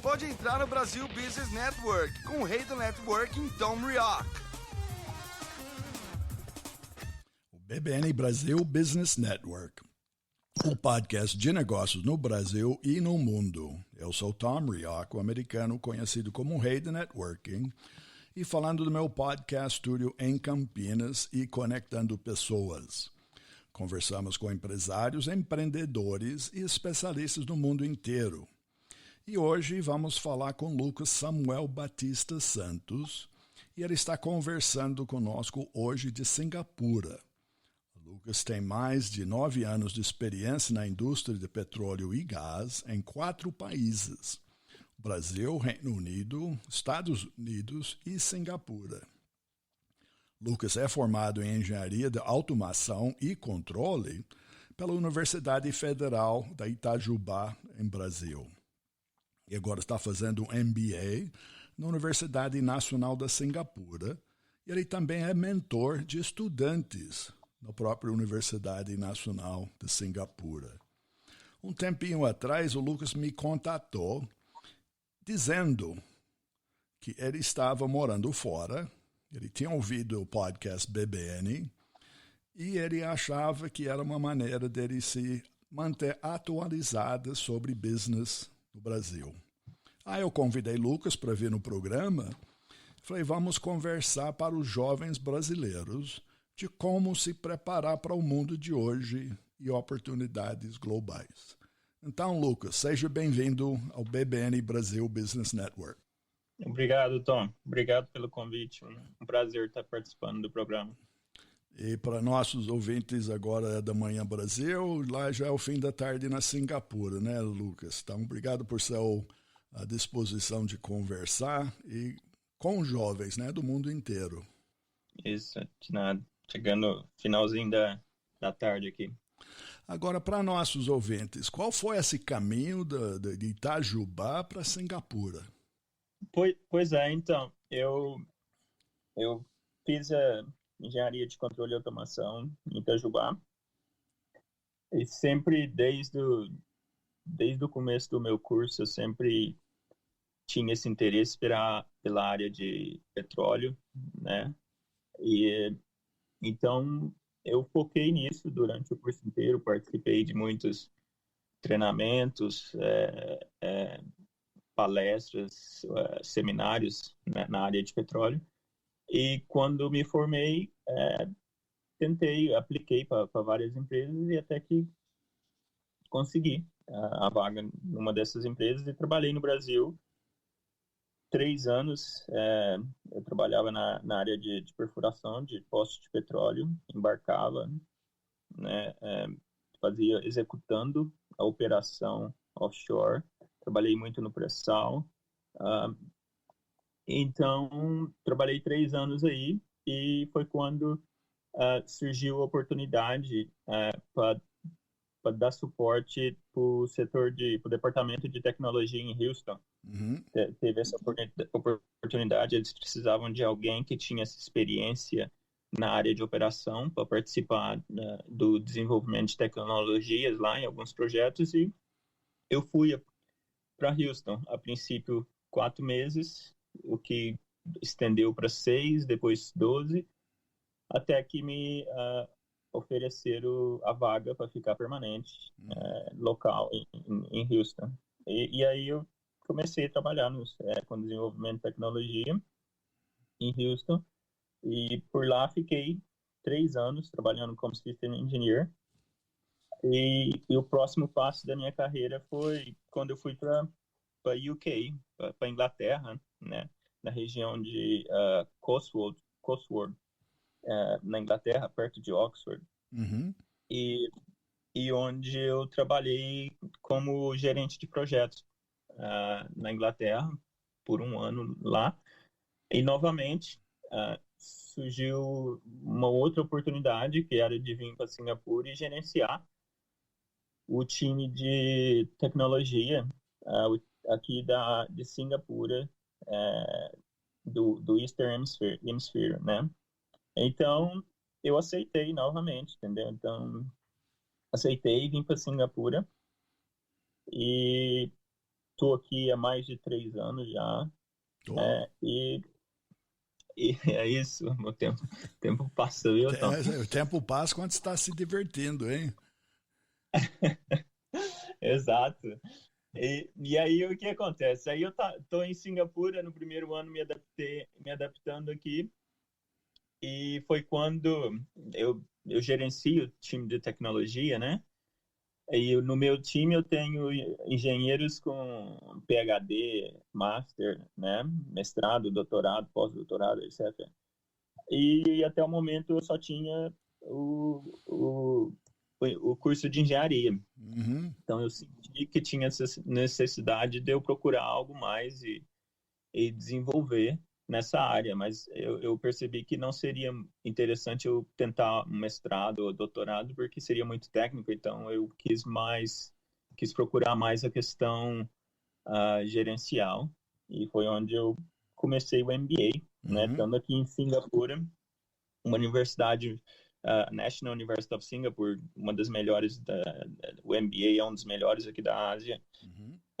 Pode entrar no Brasil Business Network com o rei do networking, Tom Rioch. O BBN Brasil Business Network, o podcast de negócios no Brasil e no mundo. Eu sou Tom Rioch, o americano conhecido como o rei do networking, e falando do meu podcast estúdio em Campinas e conectando pessoas. Conversamos com empresários, empreendedores e especialistas do mundo inteiro. E hoje vamos falar com Lucas Samuel Batista Santos, e ele está conversando conosco hoje de Singapura. O Lucas tem mais de 9 anos de experiência na indústria de petróleo e gás em 4 países: Brasil, Reino Unido, Estados Unidos e Singapura. Lucas é formado em Engenharia de Automação e Controle pela Universidade Federal da Itajubá, em Brasil. E agora está fazendo um MBA na Universidade Nacional da Singapura. E ele também é mentor de estudantes na própria Universidade Nacional de Singapura. Um tempinho atrás, o Lucas me contatou dizendo que ele estava morando fora, ele tinha ouvido o podcast BBN e ele achava que era uma maneira dele se manter atualizado sobre business no Brasil. Aí eu convidei Lucas para vir no programa. Falei, vamos conversar para os jovens brasileiros de como se preparar para o mundo de hoje e oportunidades globais. Então, Lucas, seja bem-vindo ao BBN Brasil Business Network. Obrigado, Tom. Obrigado pelo convite. Um prazer estar participando do programa. E para nossos ouvintes, agora é da manhã Brasil, lá já é o fim da tarde na Singapura, né, Lucas? Então, obrigado por a disposição de conversar e com jovens, né, do mundo inteiro. Isso, de nada. Chegando finalzinho da tarde aqui. Agora, para nossos ouvintes, qual foi esse caminho de Itajubá para Singapura? Pois é, então, eu fiz a Engenharia de Controle e Automação em Itajubá e sempre, desde o começo do meu curso, eu sempre tinha esse interesse pela área de petróleo, né? E então eu foquei nisso durante o curso inteiro, participei de muitos treinamentos, palestras, seminários, né, na área de petróleo. E quando me formei, apliquei para várias empresas e até que consegui a vaga numa dessas empresas e trabalhei no Brasil 3 anos. Eu trabalhava na área de perfuração de postos de petróleo, embarcava, né, executando a operação offshore. Trabalhei muito no pré-sal. Então, trabalhei 3 anos aí e foi quando surgiu a oportunidade para dar suporte para o departamento de tecnologia em Houston. Uhum. Teve essa oportunidade, eles precisavam de alguém que tinha essa experiência na área de operação para participar do desenvolvimento de tecnologias lá em alguns projetos, e eu fui para Houston, a princípio 4 meses, o que estendeu para 6, depois 12, até que me ofereceram a vaga para ficar permanente, local, em Houston. E aí eu comecei a trabalhar com desenvolvimento de tecnologia em Houston, e por lá fiquei 3 anos trabalhando como System Engineer. E o próximo passo da minha carreira foi quando eu fui para UK, para Inglaterra, né, na região de Cotswold, na Inglaterra, perto de Oxford. Uhum. E onde eu trabalhei como gerente de projetos na Inglaterra por 1 ano lá. E novamente surgiu uma outra oportunidade, que era de vir para Singapura e gerenciar o time de tecnologia aqui de Singapura, do Eastern Hemisphere, né? Então, eu aceitei novamente, entendeu? Então, aceitei, vim para Singapura e estou aqui há mais de 3 anos já. E é isso, o tempo passa, viu, Tom? O tempo passa quando você está se divertindo, hein? Exato. E aí o que acontece? Aí eu tô em Singapura no primeiro ano me adaptando aqui, e foi quando eu gerencio o time de tecnologia, né? E no meu time eu tenho engenheiros com PhD, Master, né? Mestrado, doutorado, pós-doutorado, etc. E até o momento eu só tinha o curso de engenharia. Uhum. Então eu senti que tinha essa necessidade de eu procurar algo mais e desenvolver nessa área, mas eu percebi que não seria interessante eu tentar um mestrado ou doutorado, porque seria muito técnico, então eu quis procurar mais a questão gerencial, e foi onde eu comecei o MBA, né, estando aqui em Singapura, uma universidade, National University of Singapore, uma das melhores, o MBA é um dos melhores aqui da Ásia.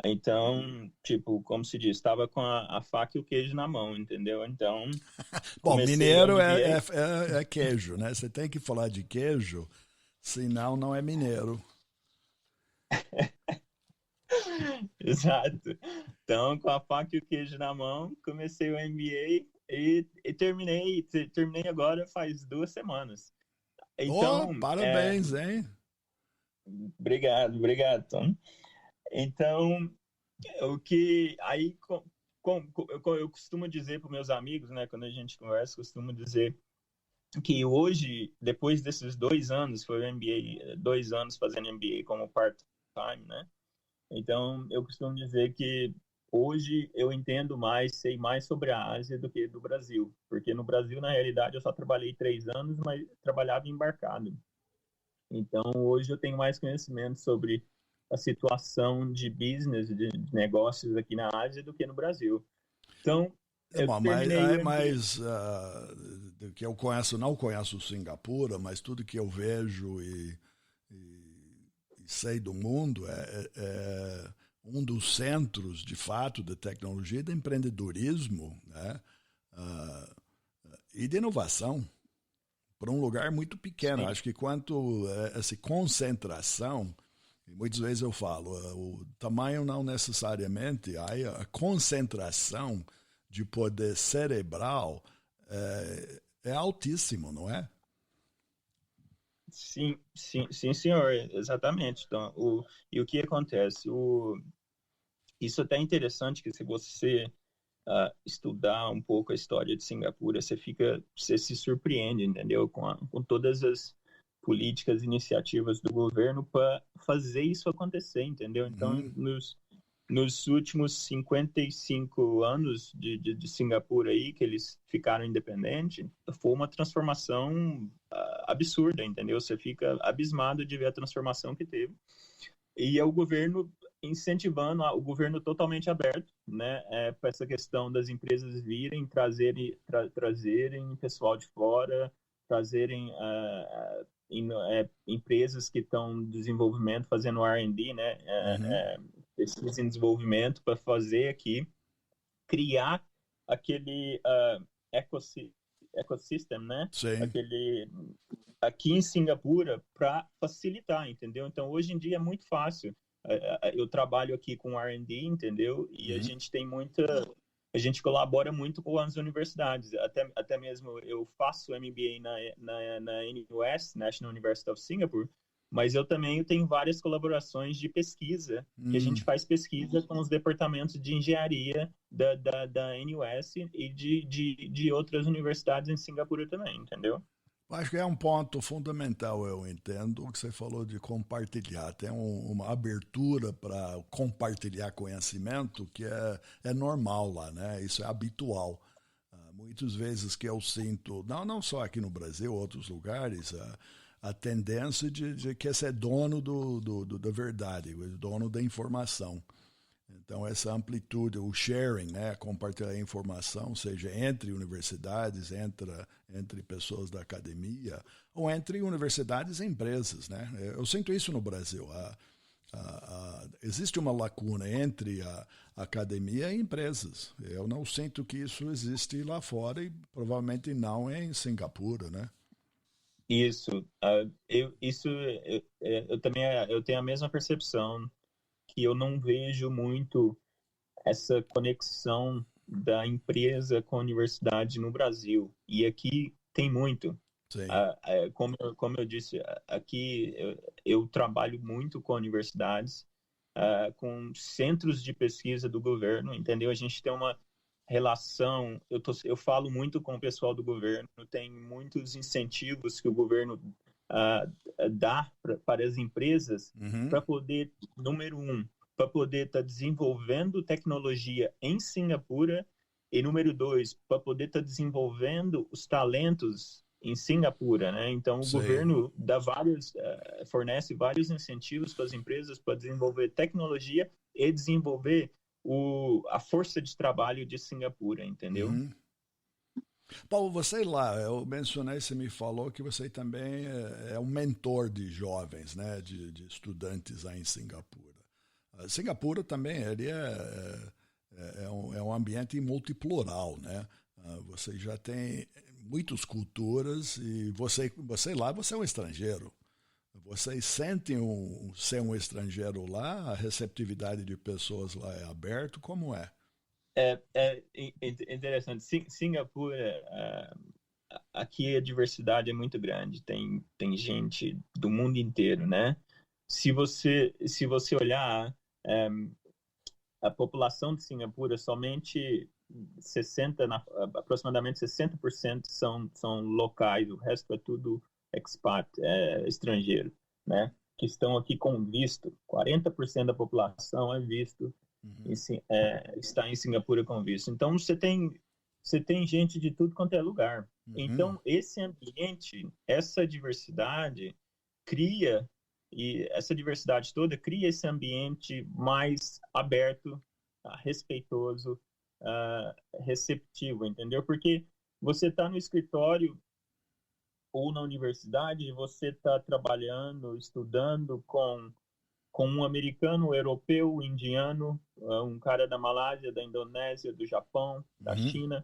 Então, tipo, como se diz, estava com a faca e o queijo na mão, entendeu? Então, bom, mineiro é queijo, né? Você tem que falar de queijo, senão não é mineiro. Exato. Então, com a faca e o queijo na mão, comecei o MBA e terminei agora faz 2 semanas. Então, parabéns, hein? Obrigado, Tom. Então, aí eu costumo dizer para meus amigos, né, quando a gente conversa, costumo dizer que hoje, depois desses 2 anos, foi o MBA, 2 anos fazendo MBA como part-time, né? Então, eu costumo dizer que hoje eu entendo mais, sei mais sobre a Ásia do que do Brasil, porque no Brasil, na realidade, eu só trabalhei 3 anos, mas trabalhava embarcado. Então, hoje eu tenho mais conhecimento sobre a situação de business, de negócios aqui na Ásia do que no Brasil. Então, mas do que eu não conheço Singapura, mas tudo que eu vejo e sei do mundo é um dos centros, de fato, da tecnologia e do empreendedorismo, né? E de inovação, para um lugar muito pequeno. Sim. Acho que quanto essa concentração, e muitas vezes eu falo, o tamanho não necessariamente, a concentração de poder cerebral é altíssimo, não é? Sim, senhor, exatamente. Então, o que acontece? Isso é até interessante, que se você estudar um pouco a história de Singapura, você se surpreende, entendeu? Com todas as políticas, iniciativas do governo para fazer isso acontecer, entendeu? Então, nos últimos 55 anos de Singapura aí, que eles ficaram independentes, foi uma transformação absurda, entendeu? Você fica abismado de ver a transformação que teve. E é o governo incentivando, o governo totalmente aberto, né, para essa questão das empresas virem, trazerem pessoal de fora, trazerem empresas que estão em desenvolvimento, fazendo R&D, né, pesquisa em desenvolvimento, para fazer aqui, criar aquele ecossistema, né? Sim. Aqui em Singapura, para facilitar, entendeu? Então, hoje em dia é muito fácil. Eu trabalho aqui com R&D, entendeu? E a gente tem a gente colabora muito com as universidades. Até mesmo eu faço MBA na NUS, National University of Singapore, mas eu também tenho várias colaborações de pesquisa, que a gente faz pesquisa com os departamentos de engenharia da NUS e de outras universidades em Singapura também, entendeu? Acho que é um ponto fundamental, eu entendo, o que você falou de compartilhar. Tem uma abertura para compartilhar conhecimento que é normal lá, né? Isso é habitual. Muitas vezes que eu sinto, não só aqui no Brasil, outros lugares, a tendência de querer ser dono da verdade, dono da informação. Então, essa amplitude, o sharing, né, compartilhar a informação, seja entre universidades, entre pessoas da academia, ou entre universidades e empresas, né? Eu sinto isso no Brasil. Existe uma lacuna entre a academia e empresas. Eu não sinto que isso existe lá fora e provavelmente não em Singapura, né? Isso, eu também eu tenho a mesma percepção, que eu não vejo muito essa conexão da empresa com a universidade no Brasil. E aqui tem muito. Sim. Como eu disse, aqui eu trabalho muito com universidades, com centros de pesquisa do governo, entendeu? A gente tem uma relação, eu falo muito com o pessoal do governo, tem muitos incentivos que o governo dá para as empresas para poder, número um, para poder estar desenvolvendo tecnologia em Singapura, e número dois, para poder estar desenvolvendo os talentos em Singapura, né? Então, o governo fornece vários incentivos para as empresas para desenvolver tecnologia e desenvolver a força de trabalho de Singapura, entendeu? Paulo, você lá, eu mencionei, você me falou que você também é um mentor de jovens, né? De estudantes aí em Singapura. Singapura também ele é um ambiente multiplural, né? Você já tem muitas culturas e você lá, você é um estrangeiro. Vocês sentem ser um estrangeiro lá? A receptividade de pessoas lá é aberta? Como é? É interessante. Singapura, aqui a diversidade é muito grande. Tem gente do mundo inteiro, né? Se você olhar a população de Singapura, somente aproximadamente 60% são locais, o resto é tudo expat, estrangeiro, né? Que estão aqui com visto. 40% da população é visto, está em Singapura com visto. Então, você tem gente de tudo quanto é lugar. Então, esse ambiente, essa diversidade essa diversidade toda cria esse ambiente mais aberto, respeitoso, receptivo, entendeu? Porque você está no escritório ou na universidade, você está trabalhando, estudando com um americano, europeu, indiano, um cara da Malásia, da Indonésia, do Japão, da China,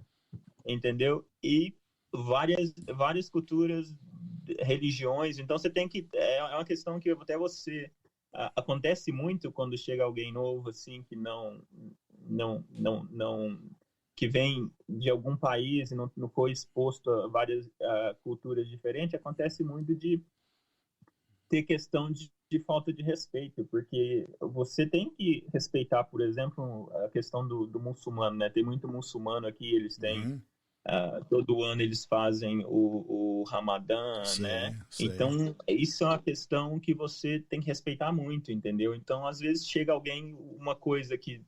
entendeu? E várias culturas, religiões. Então você tem que uma questão que até você acontece muito quando chega alguém novo assim que não que vem de algum país e não foi exposto a várias culturas diferentes. Acontece muito de ter questão de falta de respeito, porque você tem que respeitar, por exemplo, a questão do muçulmano, né? Tem muito muçulmano aqui, eles têm todo ano eles fazem o Ramadã, né? Sim. Então, isso é uma questão que você tem que respeitar muito, entendeu? Então, às vezes chega alguém, uma coisa que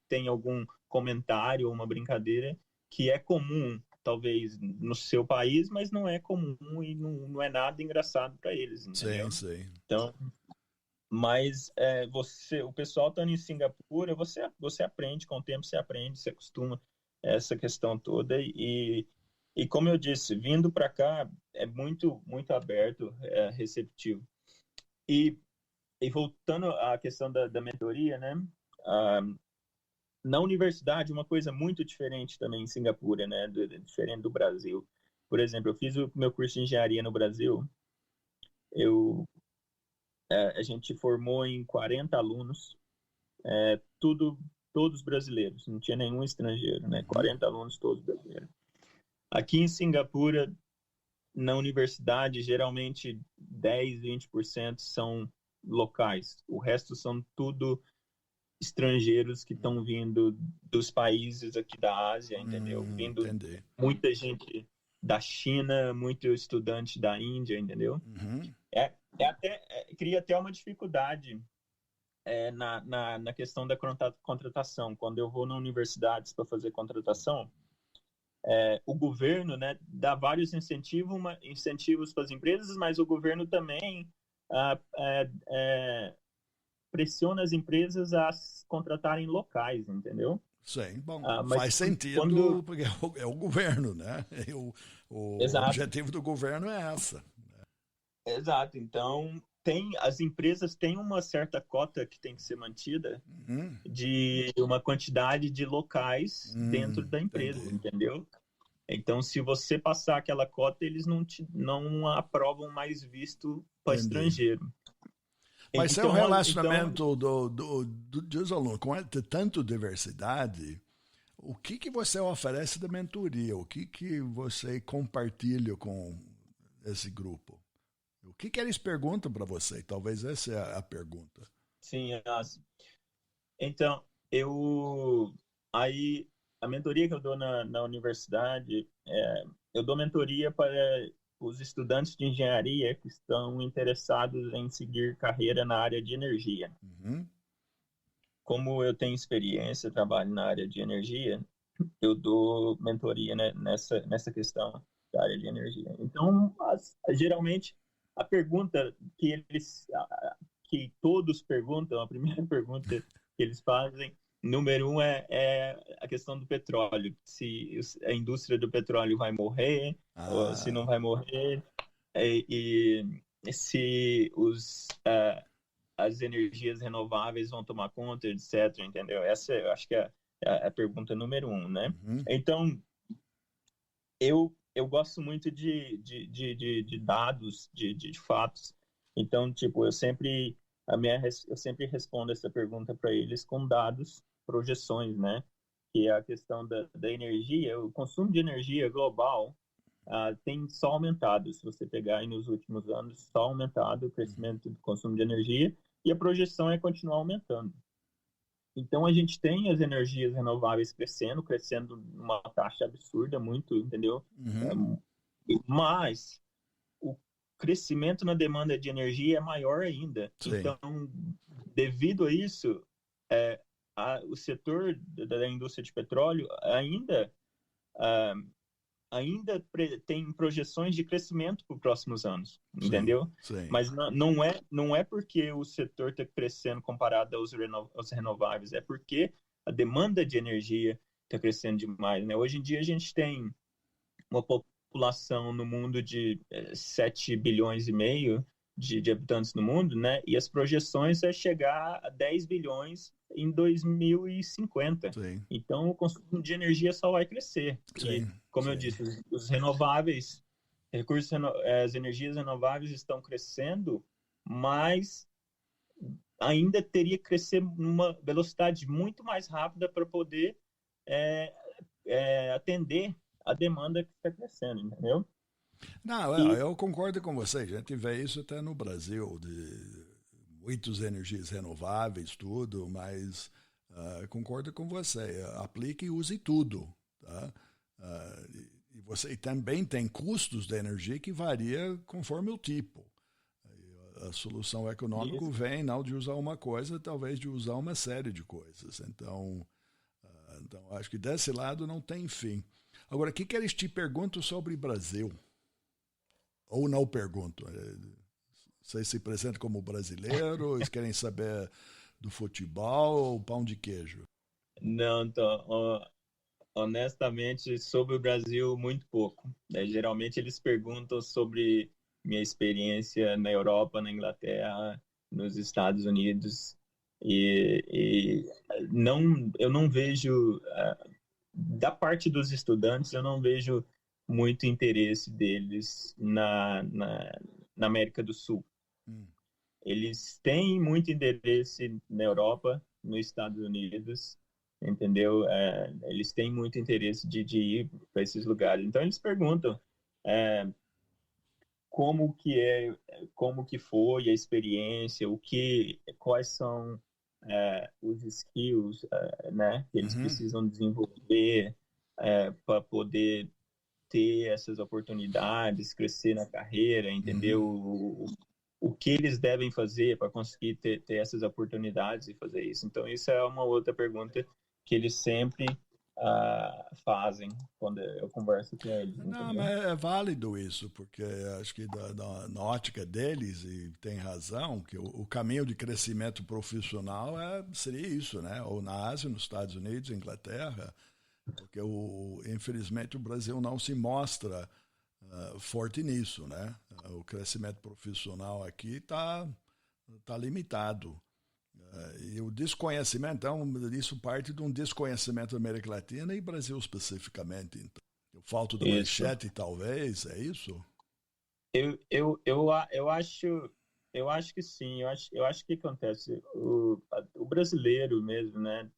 tem algum comentário ou uma brincadeira que é comum, talvez, no seu país, mas não é comum e não é nada engraçado para eles, entendeu? Sim. Então, mas o pessoal estando em Singapura, você aprende, com o tempo você aprende, você acostuma essa questão toda e como eu disse, vindo para cá é muito aberto, receptivo. E voltando à questão da mentoria, né? Na universidade, uma coisa muito diferente também em Singapura, né? Diferente do Brasil. Por exemplo, eu fiz o meu curso de engenharia no Brasil. A gente formou em 40 alunos, todos brasileiros, não tinha nenhum estrangeiro, né? 40 alunos, todos brasileiros. Aqui em Singapura, na universidade, geralmente 10, 20% são locais. O resto são tudo estrangeiros que estão vindo dos países aqui da Ásia, entendeu? Vindo muita gente da China, muito estudante da Índia, entendeu? Cria até uma dificuldade na questão da contratação. Quando eu vou na universidade para fazer contratação, o governo, né, dá vários incentivos para as empresas, mas o governo também pressiona as empresas a contratarem locais, entendeu? Sim, bom, faz sentido porque é o governo, né? O objetivo do governo é essa. Exato. Então, as empresas têm uma certa cota que tem que ser mantida de uma quantidade de locais dentro da empresa, entendeu? Então, se você passar aquela cota, eles não aprovam mais visto para estrangeiro. Mas então, é um relacionamento dos alunos com tanto diversidade. O que você oferece da mentoria? O que você compartilha com esse grupo? O que eles perguntam para você? Talvez essa é a pergunta. Sim, então, a mentoria que eu dou na universidade, eu dou mentoria para os estudantes de engenharia que estão interessados em seguir carreira na área de energia. Como eu tenho experiência, trabalho na área de energia, eu dou mentoria, né, nessa questão da área de energia. Então, geralmente, a pergunta que todos perguntam, a primeira pergunta que eles fazem, número 1 é a questão do petróleo. Se a indústria do petróleo vai morrer, ou se não vai morrer, e se as energias renováveis vão tomar conta, etc. Entendeu? Essa eu acho que é a pergunta número 1, né? Então, eu gosto muito de dados, de fatos. Então, tipo, eu sempre respondo essa pergunta para eles com dados, projeções, né? Que é a questão da energia. O consumo de energia global tem só aumentado. Se você pegar aí nos últimos anos, só aumentado o crescimento do consumo de energia, e a projeção é continuar aumentando. Então, a gente tem as energias renováveis crescendo numa taxa absurda, muito, entendeu? Mas o crescimento na demanda de energia é maior ainda. Sim. Então, devido a isso, o setor da indústria de petróleo ainda tem projeções de crescimento para os próximos anos, entendeu? Sim. Mas não é porque o setor está crescendo comparado aos renováveis, é porque a demanda de energia está crescendo demais, né? Hoje em dia a gente tem uma população no mundo de 7 bilhões e meio de habitantes no mundo, né? E as projeções é chegar a 10 bilhões em 2050. Sim. Então, o consumo de energia só vai crescer. Sim. E, como eu disse, os renováveis, as energias renováveis estão crescendo, mas ainda teria que crescer numa velocidade muito mais rápida para poder atender a demanda que está crescendo, entendeu? Não, eu concordo com você. A gente vê isso até no Brasil, de muitas energias renováveis, tudo, mas concordo com você. Aplique e use tudo. Tá? E você também tem custos de energia que varia conforme o tipo. A solução econômica vem não de usar uma coisa, talvez de usar uma série de coisas. Então acho que desse lado não tem fim. Agora, o que eles te perguntam sobre o Brasil? Ou não perguntam? Você se apresenta como brasileiro? Eles querem saber do futebol ou pão de queijo? Não, então, honestamente, sobre o Brasil, muito pouco. Geralmente eles perguntam sobre minha experiência na Europa, na Inglaterra, nos Estados Unidos. E eu não vejo, da parte dos estudantes, eu não vejo muito interesse deles na América do Sul. Eles têm muito interesse na Europa, nos Estados Unidos, entendeu? Eles têm muito interesse de ir para esses lugares. Então, eles perguntam como que foi a experiência, quais são os skills, né, que eles precisam desenvolver para poder ter essas oportunidades, crescer na carreira, entendeu? O que eles devem fazer para conseguir ter essas oportunidades e fazer isso. Então, isso é uma outra pergunta que eles sempre fazem quando eu converso com eles. Não, mas é válido isso, porque acho que na ótica deles, e tem razão, que o caminho de crescimento profissional seria isso, né? Ou na Ásia, nos Estados Unidos, Inglaterra, porque infelizmente o Brasil não se mostra forte nisso, né? O crescimento profissional aqui está limitado. E o desconhecimento, então, isso parte de um desconhecimento da América Latina e Brasil especificamente. Então, falta de manchete, talvez, é isso? Eu acho que sim. Eu acho que acontece. O brasileiro mesmo, né,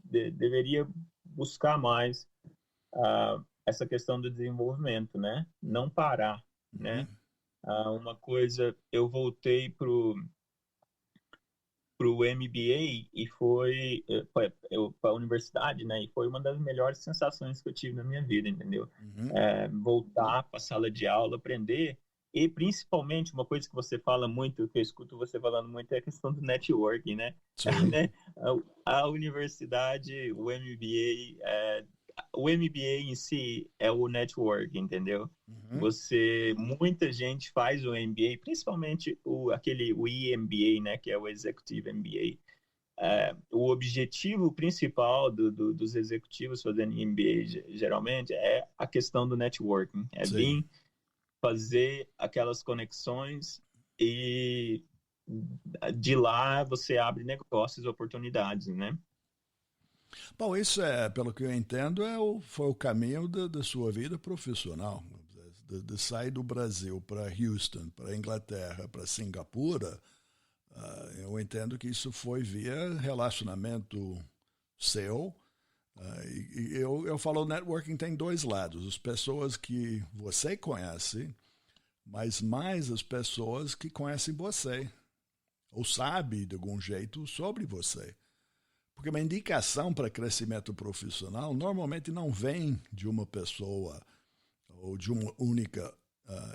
deveria buscar mais essa questão do desenvolvimento, né? Não parar, né? Uma coisa, eu voltei pro MBA e foi para a universidade, né? E foi uma das melhores sensações que eu tive na minha vida, entendeu? Voltar para a sala de aula, aprender. E principalmente uma coisa que você fala muito, que eu escuto você falando muito, é a questão do networking, né? Né? A universidade, o MBA em si é o network, entendeu? Muita gente faz o MBA, principalmente o EMBA, né, que é o Executive MBA. O objetivo principal dos executivos fazendo MBA, geralmente, é a questão do networking. Vir fazer aquelas conexões e de lá você abre negócios, oportunidades, né? Bom, isso pelo que eu entendo, foi o caminho da sua vida profissional. De sair do Brasil para Houston, para Inglaterra, para Singapura, eu entendo que isso foi via relacionamento seu. Eu falo, networking tem dois lados. As pessoas que você conhece, mas mais as pessoas que conhecem você, ou sabem de algum jeito sobre você. Porque uma indicação para crescimento profissional normalmente não vem de uma pessoa ou de uma única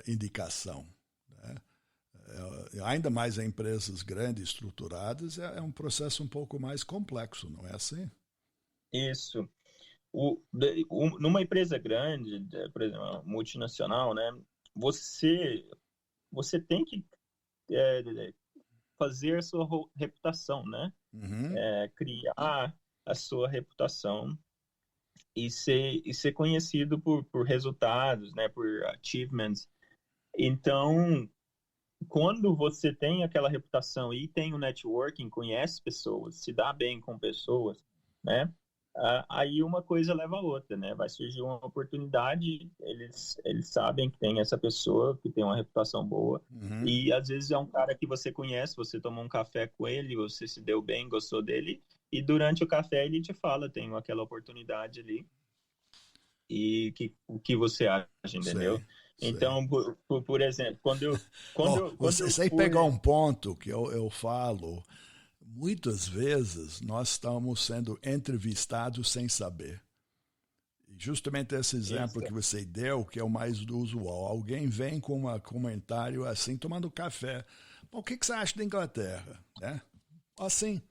indicação. Né? Ainda mais em empresas grandes, estruturadas, é um processo um pouco mais complexo, não é assim? Isso. Numa empresa grande, por exemplo, multinacional, né, você tem que fazer a sua reputação, né? Criar a sua reputação e ser conhecido por resultados, né? Por achievements. Então, quando você tem aquela reputação e tem o networking, conhece pessoas, se dá bem com pessoas, né? Aí uma coisa leva a outra, né? Vai surgir uma oportunidade, eles sabem que tem essa pessoa que tem uma reputação boa e às vezes é um cara que você conhece, você tomou um café com ele, você se deu bem, gostou dele e durante o café ele te fala, tenho aquela oportunidade ali e o que você acha, entendeu? Então, por exemplo, você pegou um ponto que eu falo. Muitas vezes nós estamos sendo entrevistados sem saber. E justamente esse exemplo que você deu, que é o mais usual. Alguém vem com um comentário assim, tomando café. Bom, o que você acha da Inglaterra? Né? Assim.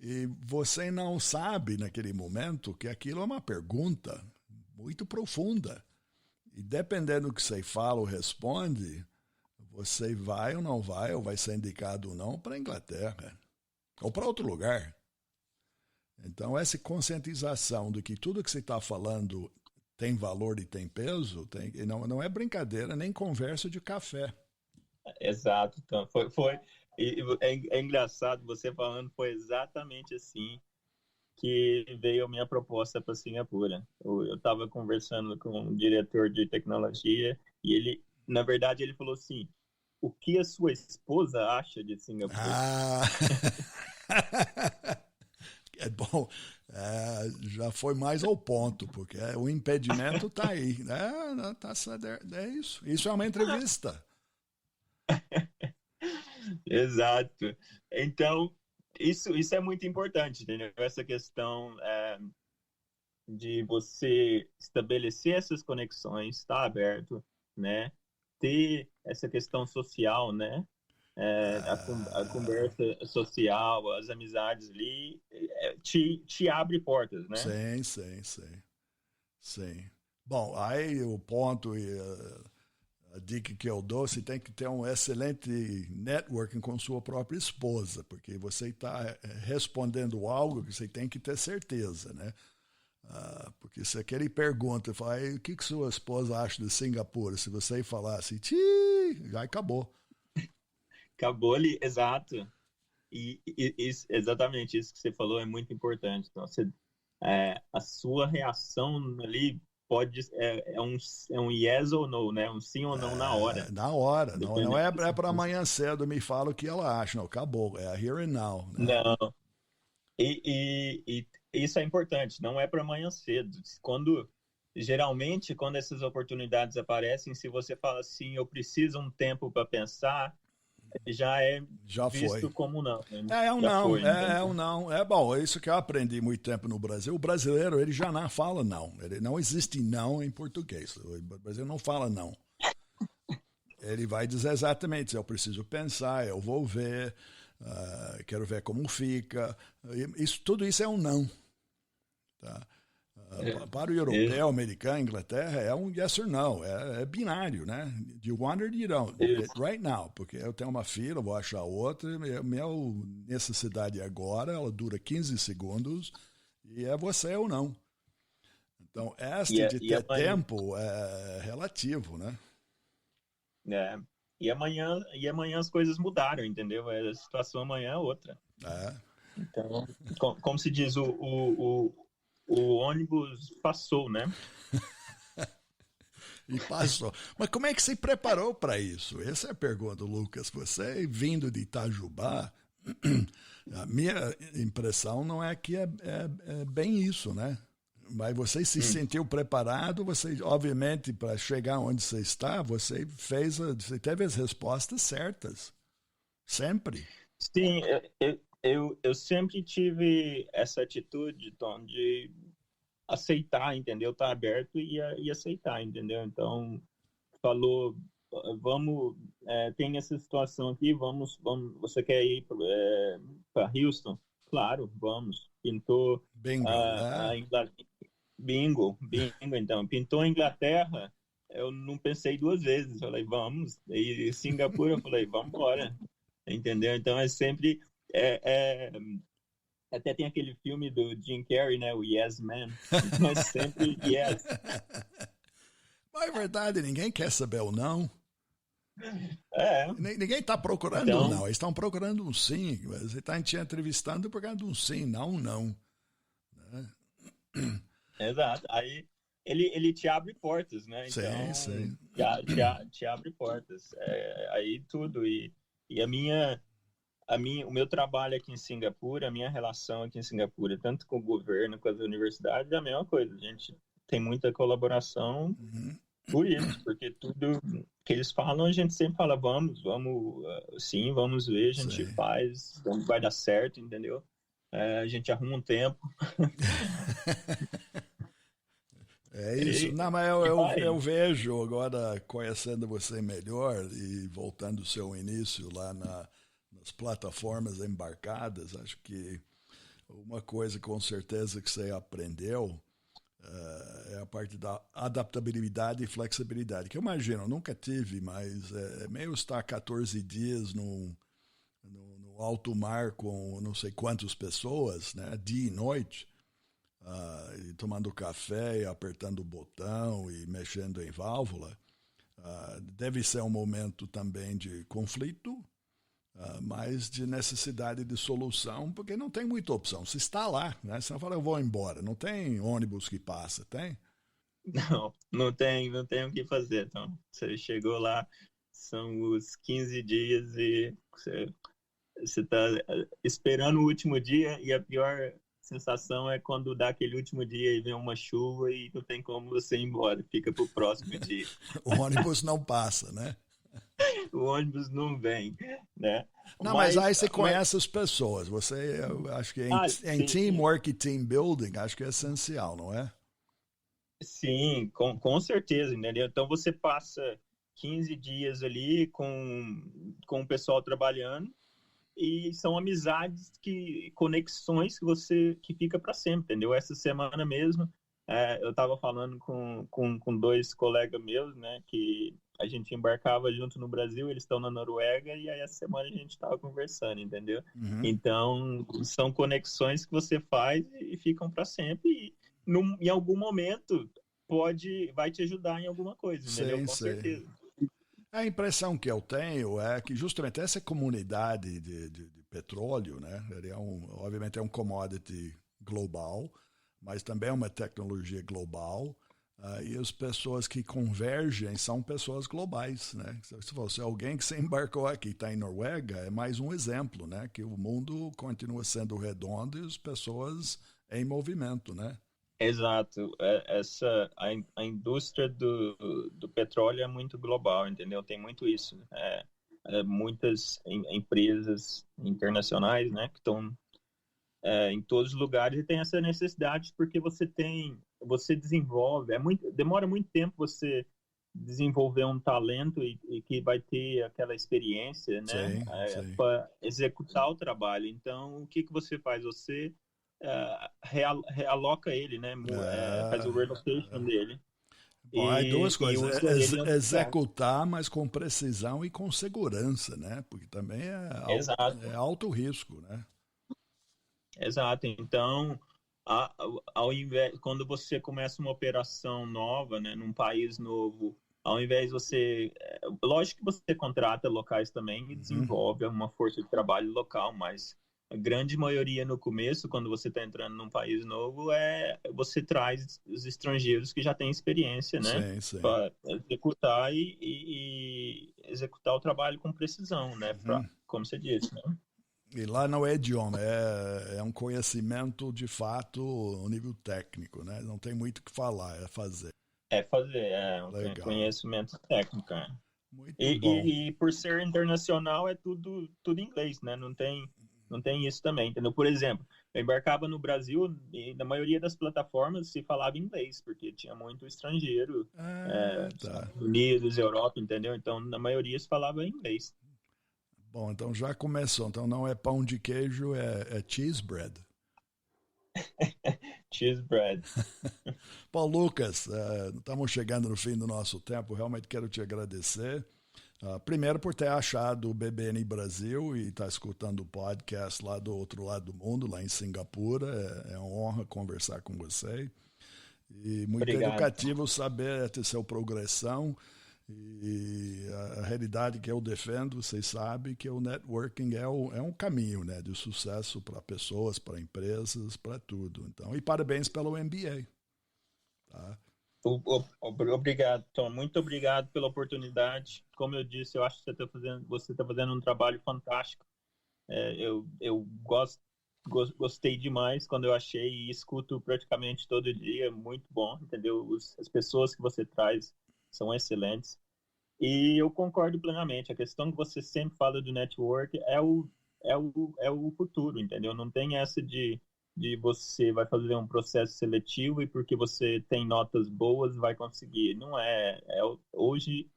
E você não sabe naquele momento que aquilo é uma pergunta muito profunda. E dependendo do que você fala ou responde, você vai ou não vai, ou vai ser indicado ou não para a Inglaterra. Ou para outro lugar. Então, essa conscientização de que tudo que você está falando tem valor e tem peso, não é brincadeira, nem conversa de café. Exato. Então, é engraçado, você falando, foi exatamente assim que veio a minha proposta para Singapura. Eu estava conversando com um diretor de tecnologia e ele, na verdade, ele falou assim, o que a sua esposa acha de Singapura? É bom, já foi mais ao ponto, porque o impedimento está aí. É isso. Isso é uma entrevista. Exato. Então, isso é muito importante, entendeu? Essa questão de você estabelecer essas conexões, estar aberto, né? Ter essa questão social, né? A conversa social, as amizades ali, te abre portas, né? Sim. Bom, aí o ponto e a dica que eu dou, você tem que ter um excelente networking com sua própria esposa, porque você está respondendo algo que você tem que ter certeza, né? Porque se aquele pergunta, fala, o que sua esposa acha de Singapura? Se você falar assim, já acabou. Acabou ali, exato. Exatamente isso que você falou é muito importante. Então, a sua reação ali é um yes ou no, né? Um sim ou não na hora. Na hora. Não é para amanhã cedo me fala o que ela acha. Não, acabou. É here and now. Né? Não. E isso é importante. Não é para amanhã cedo. Geralmente, quando essas oportunidades aparecem, se você fala assim, eu preciso um tempo para pensar, já visto foi. como não. É um não, é um não. É bom, é isso que eu aprendi muito tempo no Brasil. O brasileiro, ele já não fala não. Ele não existe não em português. O brasileiro não fala não. Ele vai dizer exatamente, eu preciso pensar, eu vou ver, quero ver como fica. Tudo isso é um não. Tá? Para o europeu, americano, Inglaterra, é um yes or no, é binário, né? Do you want or do you don't? Right now, porque eu tenho uma filha, vou achar outra, minha necessidade agora, ela dura 15 segundos e é você ou não. Então, de ter tempo é relativo, né? E amanhã as coisas mudaram, entendeu? A situação amanhã é outra. Então, como se diz, o ônibus passou, né? E passou. Mas como é que você preparou para isso? Essa é a pergunta, Lucas. Você vindo de Itajubá, a minha impressão não é que é bem isso, né? Mas você se sentiu preparado, você, obviamente, para chegar onde você está, você teve as respostas certas. Sempre. Sim, eu sempre tive essa atitude, Tom, de aceitar, entendeu? Estar aberto e aceitar, entendeu? Então, falou, vamos, tem essa situação aqui, vamos você quer ir para Houston? Claro, vamos. Pintou Bingo, Bingo, então. Pintou a Inglaterra, eu não pensei duas vezes, falei, vamos. E Singapura, eu falei, vamos embora. Entendeu? Então, é sempre... Até tem aquele filme do Jim Carrey, né? O Yes Man. Mas sempre yes. Mas é verdade, ninguém quer saber o não. Ninguém está procurando então, um não, eles estão procurando um sim. Você está te entrevistando por causa de um sim, não um não. Né? Exato. Aí ele te abre portas, né? Então, sim. Te abre portas. Aí tudo. E o meu trabalho aqui em Singapura, a minha relação aqui em Singapura, tanto com o governo quanto com as universidades, é a mesma coisa. A gente tem muita colaboração por isso, porque tudo que eles falam, a gente sempre fala, vamos sim, vamos ver, a gente faz, vai dar certo, entendeu? A gente arruma um tempo. É isso. Não, mas eu vejo agora, conhecendo você melhor e voltando ao seu início lá nas plataformas embarcadas, acho que uma coisa com certeza que você aprendeu é a parte da adaptabilidade e flexibilidade, que eu imagino, eu nunca tive, mas é meio estar 14 dias no alto mar com não sei quantas pessoas, né, dia e noite, e tomando café, e apertando o botão e mexendo em válvula. Deve ser um momento também de conflito, mas de necessidade de solução, porque não tem muita opção. Se está lá, né? Você não fala, eu vou embora. Não tem ônibus que passa, tem? Não tem o que fazer. Então, você chegou lá, são os 15 dias e você está esperando o último dia, e a pior sensação é quando dá aquele último dia e vem uma chuva e não tem como você ir embora, fica para o próximo dia. O ônibus não passa, né? O ônibus não vem, né? Não, mas aí você conhece as pessoas. Eu acho que em teamwork e team building, acho que é essencial, não é? Sim, com certeza, entendeu? Então você passa 15 dias ali com o pessoal trabalhando, e são amizades, conexões que fica para sempre, entendeu? Essa semana mesmo, eu estava falando com dois colegas meus, né, que a gente embarcava junto no Brasil, eles estão na Noruega, e aí essa semana a gente estava conversando, entendeu? Então, são conexões que você faz e ficam para sempre, em algum momento vai te ajudar em alguma coisa, entendeu? Com certeza. A impressão que eu tenho é que justamente essa comunidade de petróleo, né, ele obviamente é um commodity global, mas também é uma tecnologia global, e as pessoas que convergem são pessoas globais, né? Se fosse alguém que se embarcou aqui, está em Noruega, é mais um exemplo, né, que o mundo continua sendo redondo e as pessoas em movimento, né? Exato. A indústria do petróleo é muito global, entendeu? Tem muito isso. Muitas empresas internacionais, né, que estão em todos os lugares e tem essa necessidade porque você desenvolve, demora muito tempo você desenvolver um talento e que vai ter aquela experiência, né, para executar o trabalho. Então, o que você faz? Você realoca ele, né? Faz o relocation dele. Bom, aí duas coisas, executar, mas com precisão e com segurança, né? Porque também é alto risco, né? Exato. Então, quando você começa uma operação nova, né, num país novo, ao invés de você... Lógico que você contrata locais também e desenvolve uma força de trabalho local, mas a grande maioria no começo, quando você está entrando num país novo, você traz os estrangeiros que já têm experiência, né? Para executar e executar o trabalho com precisão, né? Como você disse, né? E lá não é idioma, é um conhecimento de fato no nível técnico, né? Não tem muito o que falar, é fazer. Um conhecimento técnico. Muito bom. E por ser internacional é tudo em inglês, né? Não tem isso também, entendeu? Por exemplo, eu embarcava no Brasil e na maioria das plataformas se falava inglês, porque tinha muito estrangeiro, Estados Unidos, Europa, entendeu? Então, na maioria se falava inglês. Bom, então já começou. Então não é pão de queijo, é cheese bread. Cheese bread. Bom, Lucas, estamos chegando no fim do nosso tempo. Realmente quero te agradecer. Primeiro por ter achado o BBN Brasil e estar escutando o podcast lá do outro lado do mundo, lá em Singapura. É uma honra conversar com você. E muito educativo saber a sua progressão. E a realidade que eu defendo, vocês sabem que o networking é um caminho, né, de sucesso para pessoas, para empresas, para tudo. Então, e parabéns pelo MBA. Tá? Obrigado, Tom. Muito obrigado pela oportunidade. Como eu disse, eu acho que você tá fazendo um trabalho fantástico. Eu gostei demais quando eu achei e escuto praticamente todo dia. Muito bom, entendeu? As pessoas que você traz são excelentes. E eu concordo plenamente. A questão que você sempre fala do network é o futuro, entendeu? Não tem essa de você vai fazer um processo seletivo e porque você tem notas boas vai conseguir. Não é. Hoje,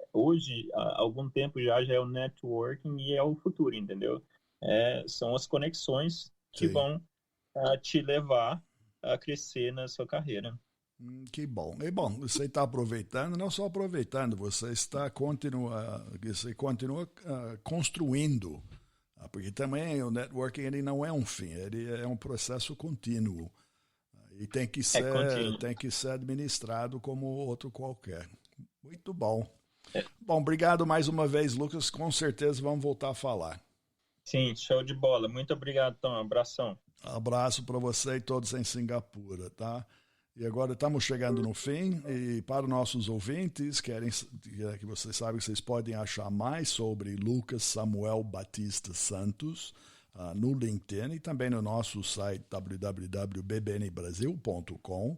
há algum tempo já é o networking e é o futuro, entendeu? São as conexões que vão te levar a crescer na sua carreira. Que bom. E bom, você está aproveitando, não só aproveitando, você continua construindo, porque também o networking ele não é um fim, ele é um processo contínuo e tem que ser administrado como outro qualquer. Muito bom. Bom, obrigado mais uma vez, Lucas, com certeza vamos voltar a falar. Sim, show de bola. Muito obrigado, Tom. Abração. Abraço para você e todos em Singapura, tá? E agora estamos chegando no fim e para os nossos ouvintes, que vocês sabem que vocês podem achar mais sobre Lucas Samuel Batista Santos no LinkedIn e também no nosso site www.bbnbrasil.com.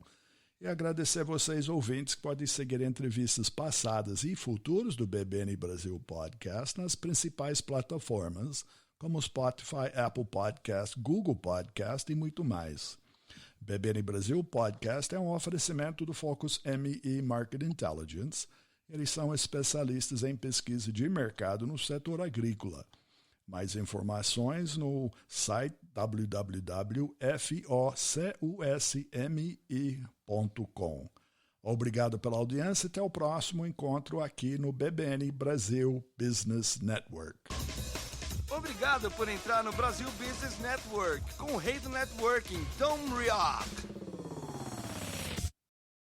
E agradecer a vocês ouvintes que podem seguir entrevistas passadas e futuras do BBN Brasil Podcast nas principais plataformas como Spotify, Apple Podcast, Google Podcast e muito mais. BBN Brasil Podcast é um oferecimento do Focus ME Market Intelligence. Eles são especialistas em pesquisa de mercado no setor agrícola. Mais informações no site www.focusme.com. Obrigado pela audiência e até o próximo encontro aqui no BBN Brasil Business Network. Obrigado por entrar no Brasil Business Network com o rei do networking, Tom Rioch.